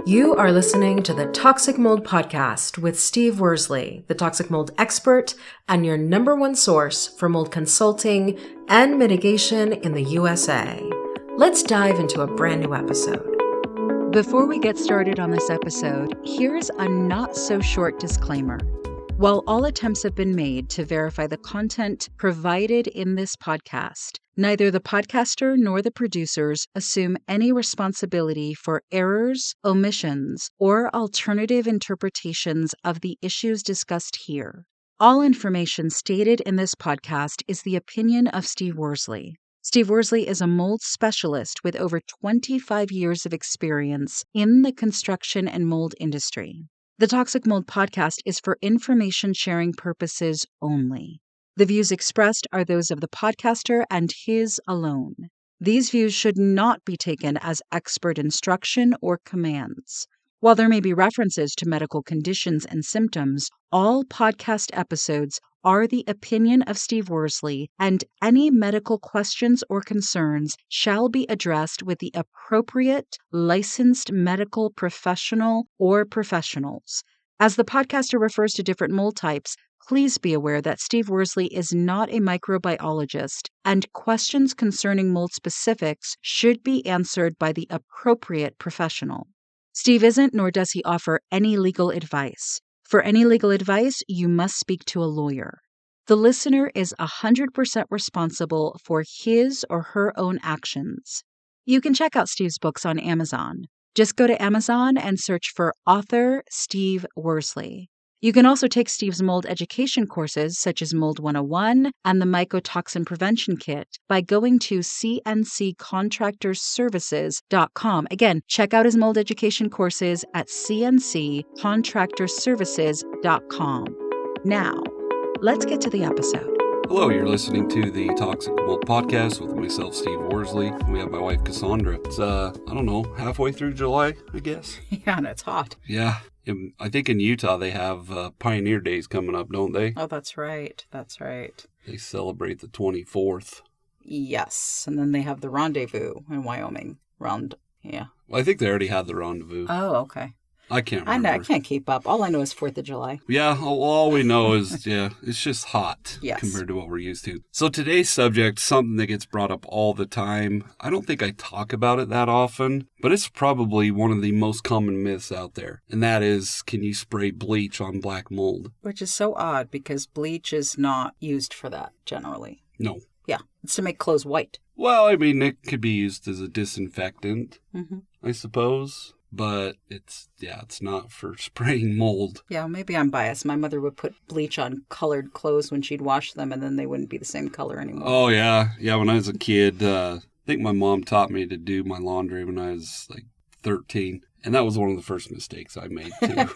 You are listening to the Toxic Mold Podcast with Steve Worsley, the toxic mold expert and your number one source for mold consulting and mitigation in the USA. Let's dive into a brand new episode. Before we get started on this episode, here's a not-so-short disclaimer. While all attempts have been made to verify the content provided in this podcast, neither the podcaster nor the producers assume any responsibility for errors, omissions, or alternative interpretations of the issues discussed here. All information stated in this podcast is the opinion of Steve Worsley. Steve Worsley is a mold specialist with over 25 years of experience in the construction and mold industry. The Toxic Mold Podcast is for information sharing purposes only. The views expressed are those of the podcaster and his alone. These views should not be taken as expert instruction or commands. While there may be references to medical conditions and symptoms, all podcast episodes are the opinion of Steve Worsley, and any medical questions or concerns shall be addressed with the appropriate licensed medical professional or professionals. As the podcaster refers to different mold types, please be aware that Steve Worsley is not a microbiologist, and questions concerning mold specifics should be answered by the appropriate professional. Steve isn't, nor does he offer any legal advice. For any legal advice, you must speak to a lawyer. The listener is 100% responsible for his or her own actions. You can check out Steve's books on Amazon. Just go to Amazon and search for author Steve Worsley. You can also take Steve's mold education courses, such as Mold 101 and the Mycotoxin Prevention Kit, by going to cnccontractorservices.com. Again, check out his mold education courses at cnccontractorservices.com. Now, let's get to the episode. Hello, you're listening to the Toxic Mold Podcast with myself, Steve Worsley. We have my wife, Cassandra. It's, halfway through July, I guess. Yeah, and it's hot. Yeah. I think in Utah they have Pioneer Days coming up, don't they? Oh, that's right. That's right. They celebrate the 24th. Yes, and then they have the rendezvous in Wyoming. Well, I think they already had the rendezvous. Oh, okay. I can't remember. I can't keep up. All I know is 4th of July. Yeah, all we know is, it's just hot compared to what we're used to. So today's subject, something that gets brought up all the time. I don't think I talk about it that often, but it's probably one of the most common myths out there. And that is, can you spray bleach on black mold? Which is so odd because bleach is not used for that generally. No. Yeah, it's to make clothes white. Well, I mean, it could be used as a disinfectant, I suppose. But it's not for spraying mold. Yeah, maybe I'm biased. My mother would put bleach on colored clothes when she'd wash them, and then they wouldn't be the same color anymore. Oh, yeah. Yeah, when I was a kid, I think my mom taught me to do my laundry when I was like 13. And that was one of the first mistakes I made, too.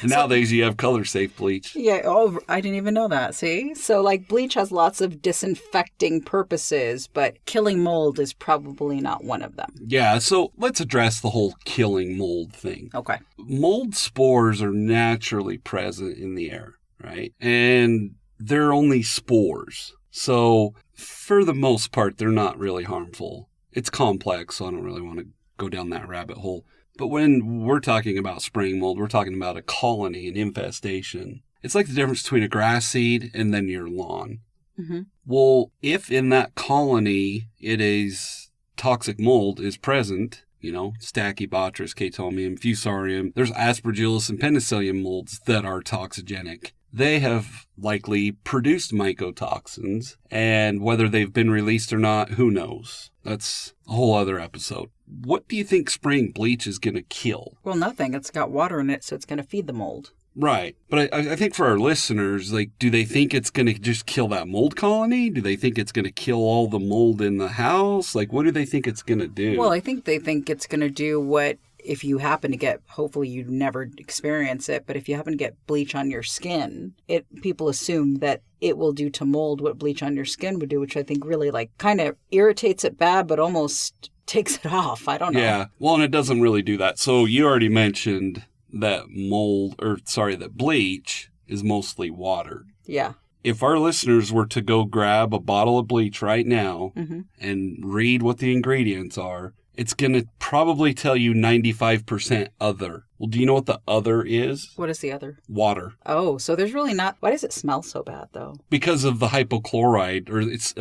Nowadays you have color-safe bleach. Yeah, I didn't even know that, see? So, bleach has lots of disinfecting purposes, but killing mold is probably not one of them. Yeah, so let's address the whole killing mold thing. Okay. Mold spores are naturally present in the air, right? And they're only spores. So, for the most part, they're not really harmful. It's complex, so I don't really want to go down that rabbit hole. But when we're talking about spraying mold, we're talking about a colony, an infestation. It's like the difference between a grass seed and then your lawn. Mm-hmm. Well, if in that colony it is toxic mold is present, Stachybotrys, Chaetomium, Fusarium, there's Aspergillus and Penicillium molds that are toxigenic. They have likely produced mycotoxins, and whether they've been released or not, who knows? That's a whole other episode. What do you think spraying bleach is going to kill? Well, nothing. It's got water in it, so it's going to feed the mold. Right. But I think for our listeners, do they think it's going to just kill that mold colony? Do they think it's going to kill all the mold in the house? What do they think it's going to do? Well, I think they think it's going to do what, if you happen to get, hopefully you never experience it, but if you happen to get bleach on your skin, people assume that it will do to mold what bleach on your skin would do, which I think really kind of irritates it bad, but almost takes it off. I don't know. Yeah. Well, and it doesn't really do that. So you already mentioned that that bleach is mostly water. Yeah. if our listeners were to go grab a bottle of bleach right now and read what the ingredients are, it's going to probably tell you 95% other. Well, do you know what the other is? What is the other? Water. Oh, so there's really not... Why does it smell so bad, though? Because of the hypochlorite, or it's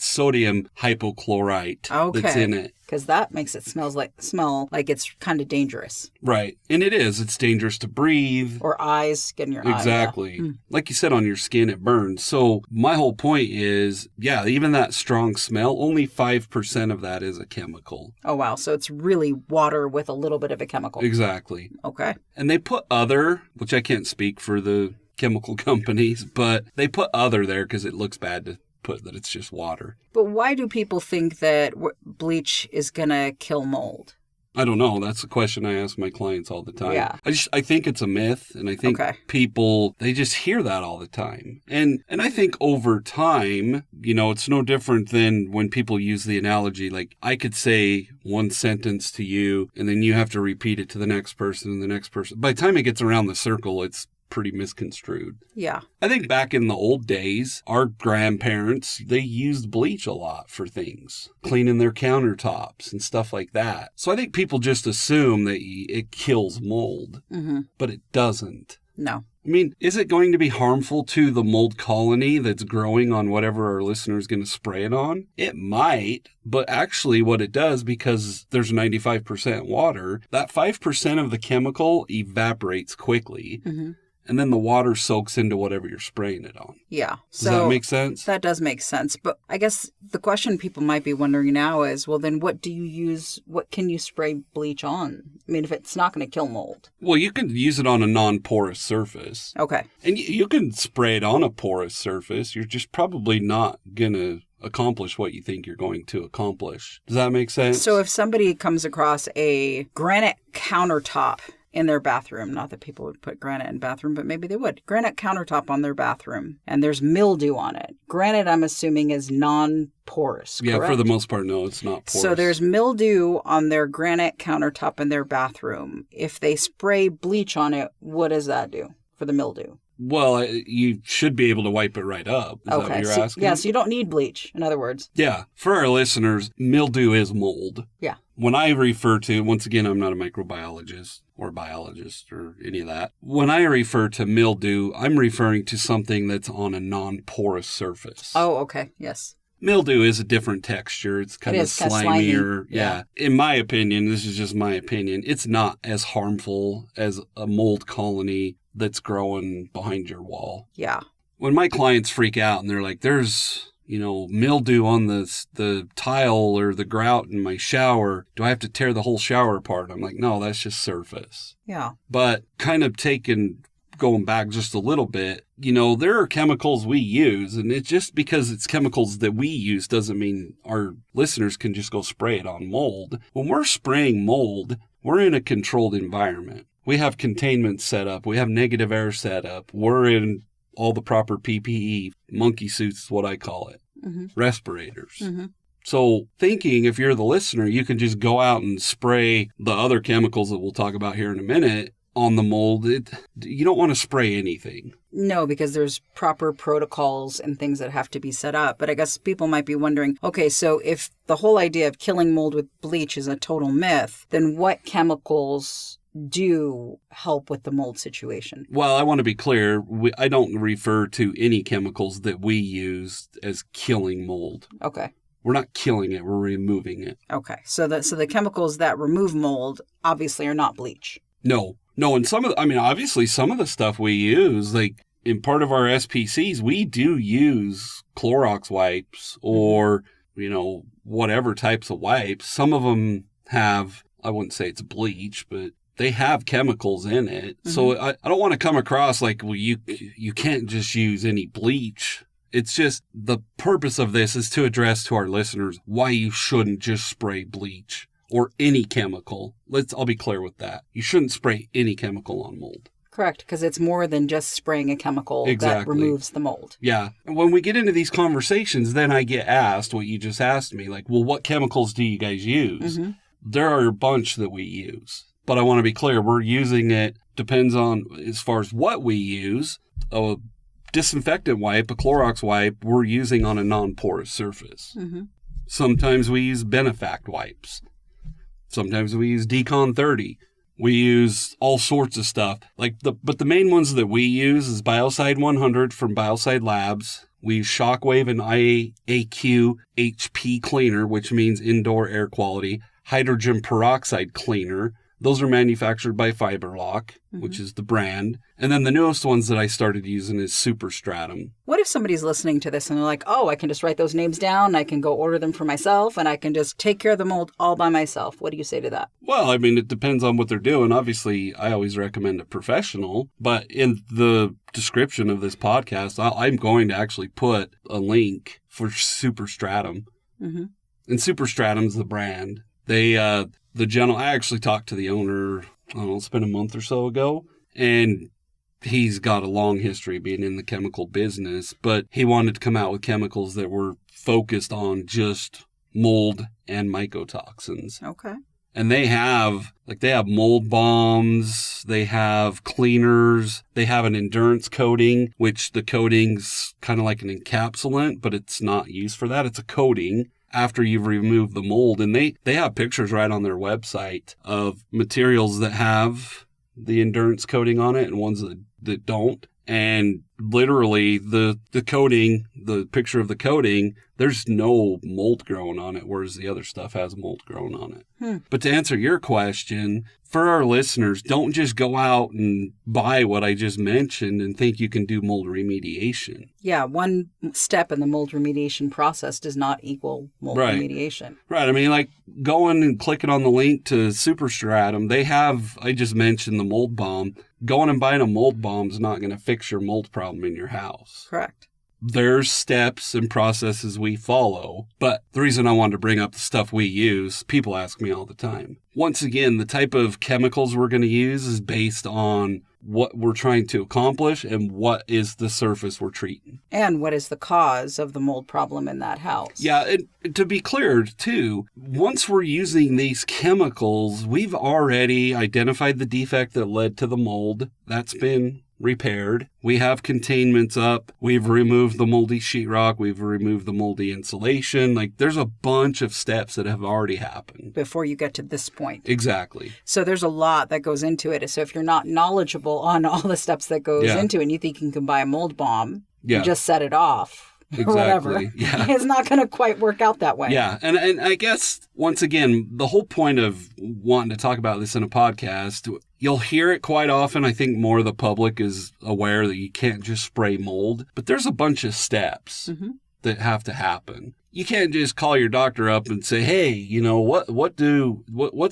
sodium hypochlorite that's in it. Because that makes it smell like it's kind of dangerous. Right. And it is. It's dangerous to breathe. Or eyes, get in your eye. Exactly. Like you said, on your skin, it burns. So my whole point is, even that strong smell, only 5% of that is a chemical. Oh, wow. So it's really water with a little bit of a chemical. Exactly. Okay. And they put other, which I can't speak for the chemical companies, but they put other there because it looks bad to put that it's just water. But why do people think that bleach is going to kill mold? I don't know. That's a question I ask my clients all the time. Yeah. I think it's a myth, and I think people, they just hear that all the time. And I think over time, it's no different than when people use the analogy, like I could say one sentence to you, and then you have to repeat it to the next person and the next person. By the time it gets around the circle, it's pretty misconstrued. Yeah. I think back in the old days, our grandparents, they used bleach a lot for things, cleaning their countertops and stuff like that. So I think people just assume that it kills mold, but it doesn't. No. I mean, is it going to be harmful to the mold colony that's growing on whatever our listener is going to spray it on? It might, but actually what it does, because there's 95% water, that 5% of the chemical evaporates quickly. And then the water soaks into whatever you're spraying it on. Yeah. Does that make sense? That does make sense. But I guess the question people might be wondering now is, well, then what do you use? What can you spray bleach on? I mean, if it's not going to kill mold. Well, you can use it on a non-porous surface. Okay. And you can spray it on a porous surface. You're just probably not going to accomplish what you think you're going to accomplish. Does that make sense? So if somebody comes across a granite countertop in their bathroom, not that people would put granite in bathroom, but maybe they would. Granite countertop on their bathroom, and there's mildew on it. Granite, I'm assuming, is non-porous, correct? Yeah, for the most part, no, it's not porous. So there's mildew on their granite countertop in their bathroom. If they spray bleach on it, what does that do for the mildew? Well, you should be able to wipe it right up. Is that what you're asking? Yeah, so you don't need bleach, in other words. Yeah. For our listeners, mildew is mold. Yeah. When I refer to, once again, I'm not a microbiologist or biologist or any of that. When I refer to mildew, I'm referring to something that's on a non-porous surface. Oh, okay. Yes. Mildew is a different texture. It's kind of slimier. Yeah. In my opinion, this is just my opinion, it's not as harmful as a mold colony that's growing behind your wall. Yeah. When my clients freak out and they're like, there's, mildew on the tile or the grout in my shower, do I have to tear the whole shower apart? I'm like, no, that's just surface. Yeah. But kind of going back just a little bit, there are chemicals we use, and it's just because it's chemicals that we use doesn't mean our listeners can just go spray it on mold. When we're spraying mold, we're in a controlled environment. We have containment set up. We have negative air set up. We're in all the proper PPE, monkey suits is what I call it, respirators. So thinking if you're the listener, you can just go out and spray the other chemicals that we'll talk about here in a minute on the mold. You don't want to spray anything. No, because there's proper protocols and things that have to be set up. But I guess people might be wondering, okay, so if the whole idea of killing mold with bleach is a total myth, then what chemicals do help with the mold situation? Well, I want to be clear. I don't refer to any chemicals that we use as killing mold. Okay. We're not killing it. We're removing it. Okay. So the chemicals that remove mold obviously are not bleach. No. And obviously some of the stuff we use, like in part of our SPCs, we do use Clorox wipes or, whatever types of wipes. Some of them have, I wouldn't say it's bleach, but they have chemicals in it. So I don't want to come across like, well, you can't just use any bleach. It's just the purpose of this is to address to our listeners why you shouldn't just spray bleach or any chemical. I'll be clear with that. You shouldn't spray any chemical on mold. Correct, because it's more than just spraying a chemical that removes the mold. Yeah. And when we get into these conversations, then I get asked what you just asked me, like, well, what chemicals do you guys use? There are a bunch that we use. But I want to be clear, we're using it, depends on as far as what we use. disinfectant wipe, a Clorox wipe, we're using on a non-porous surface. Mm-hmm. Sometimes we use Benefact wipes. Sometimes we use Decon 30. We use all sorts of stuff. But the main ones that we use is Biocide 100 from Biocide Labs. We use Shockwave and IAQ HP cleaner, which means indoor air quality. Hydrogen peroxide cleaner. Those are manufactured by Fiberlock, which is the brand. And then the newest ones that I started using is Superstratum. What if somebody's listening to this and they're like, oh, I can just write those names down, I can go order them for myself, and I can just take care of the mold all by myself? What do you say to that? Well, I mean, it depends on what they're doing. Obviously, I always recommend a professional. But in the description of this podcast, I'm going to actually put a link for Superstratum. Mm-hmm. And Superstratum's the brand. I actually talked to the owner, it's been a month or so ago, and he's got a long history of being in the chemical business, but he wanted to come out with chemicals that were focused on just mold and mycotoxins. Okay. And they have mold bombs, they have cleaners, they have an endurance coating, which the coating's kind of like an encapsulant, but it's not used for that. It's a coating after you've removed the mold. And they have pictures right on their website of materials that have the endurance coating on it and ones that don't. And literally the coating, the picture of the coating, there's no mold growing on it, whereas the other stuff has mold growing on it. But to answer your question, for our listeners, don't just go out and buy what I just mentioned and think you can do mold remediation. Yeah, one step in the mold remediation process does not equal mold remediation. Right. I mean, like going and clicking on the link to Superstratum, I just mentioned the mold bomb. Going and buying a mold bomb is not going to fix your mold problem in your house. Correct. There's steps and processes we follow, but the reason I wanted to bring up the stuff we use, people ask me all the time. Once again, the type of chemicals we're going to use is based on what we're trying to accomplish and what is the surface we're treating. And what is the cause of the mold problem in that house. Yeah, and to be clear, too, once we're using these chemicals, we've already identified the defect that led to the mold. That's been repaired. We have containments up. We've removed the moldy sheetrock. We've removed the moldy insulation. There's a bunch of steps that have already happened before you get to this point. Exactly. So there's a lot that goes into it. So if you're not knowledgeable on all the steps that goes into it and you think you can buy a mold bomb and just set it off, or whatever. Yeah. It's not going to quite work out that way. Yeah. And I guess, once again, the whole point of wanting to talk about this in a podcast, you'll hear it quite often. I think more of the public is aware that you can't just spray mold, but there's a bunch of steps that have to happen. You can't just call your doctor up and say, hey, what's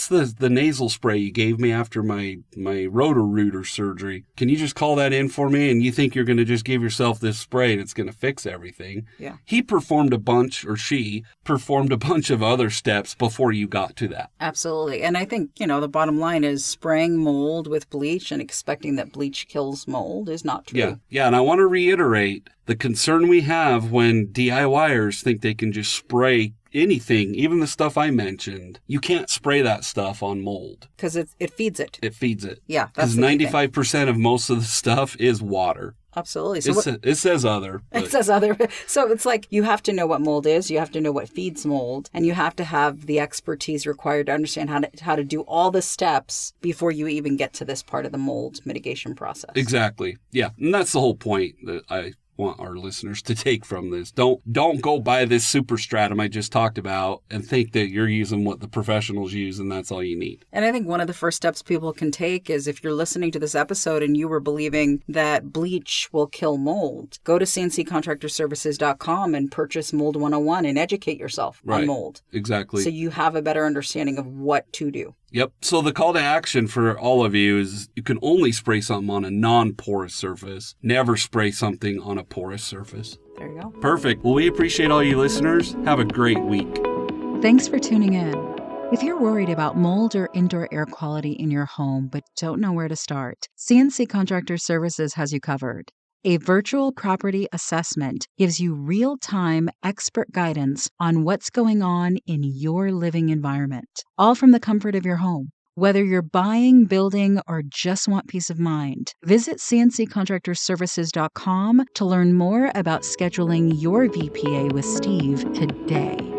the nasal spray you gave me after my roto-rooter surgery? Can you just call that in for me? And you think you're going to just give yourself this spray and it's going to fix everything. Yeah. She performed a bunch of other steps before you got to that. Absolutely. And I think, the bottom line is spraying mold with bleach and expecting that bleach kills mold is not true. Yeah. And I want to reiterate the concern we have when DIYers think they can just spray anything, even the stuff I mentioned. You can't spray that stuff on mold. Because it feeds it. It feeds it. Yeah. Because 95% of most of the stuff is water. Absolutely. So it says other. It says other. So it's like you have to know what mold is. You have to know what feeds mold. And you have to have the expertise required to understand how to do all the steps before you even get to this part of the mold mitigation process. Exactly. Yeah. And that's the whole point that I want our listeners to take from this. Don't go buy this Superstratum I just talked about and think that you're using what the professionals use and that's all you need. And I think one of the first steps people can take is if you're listening to this episode and you were believing that bleach will kill mold, go to cnccontractorservices.com and purchase Mold 101 and educate yourself on mold. Exactly. So you have a better understanding of what to do. Yep. So the call to action for all of you is you can only spray something on a non-porous surface. Never spray something on a porous surface. There you go. Perfect. Well, we appreciate all you listeners. Have a great week. Thanks for tuning in. If you're worried about mold or indoor air quality in your home but don't know where to start, CNC Contractor Services has you covered. A virtual property assessment gives you real-time expert guidance on what's going on in your living environment, all from the comfort of your home. Whether you're buying, building, or just want peace of mind, visit cnccontractorservices.com to learn more about scheduling your VPA with Steve today.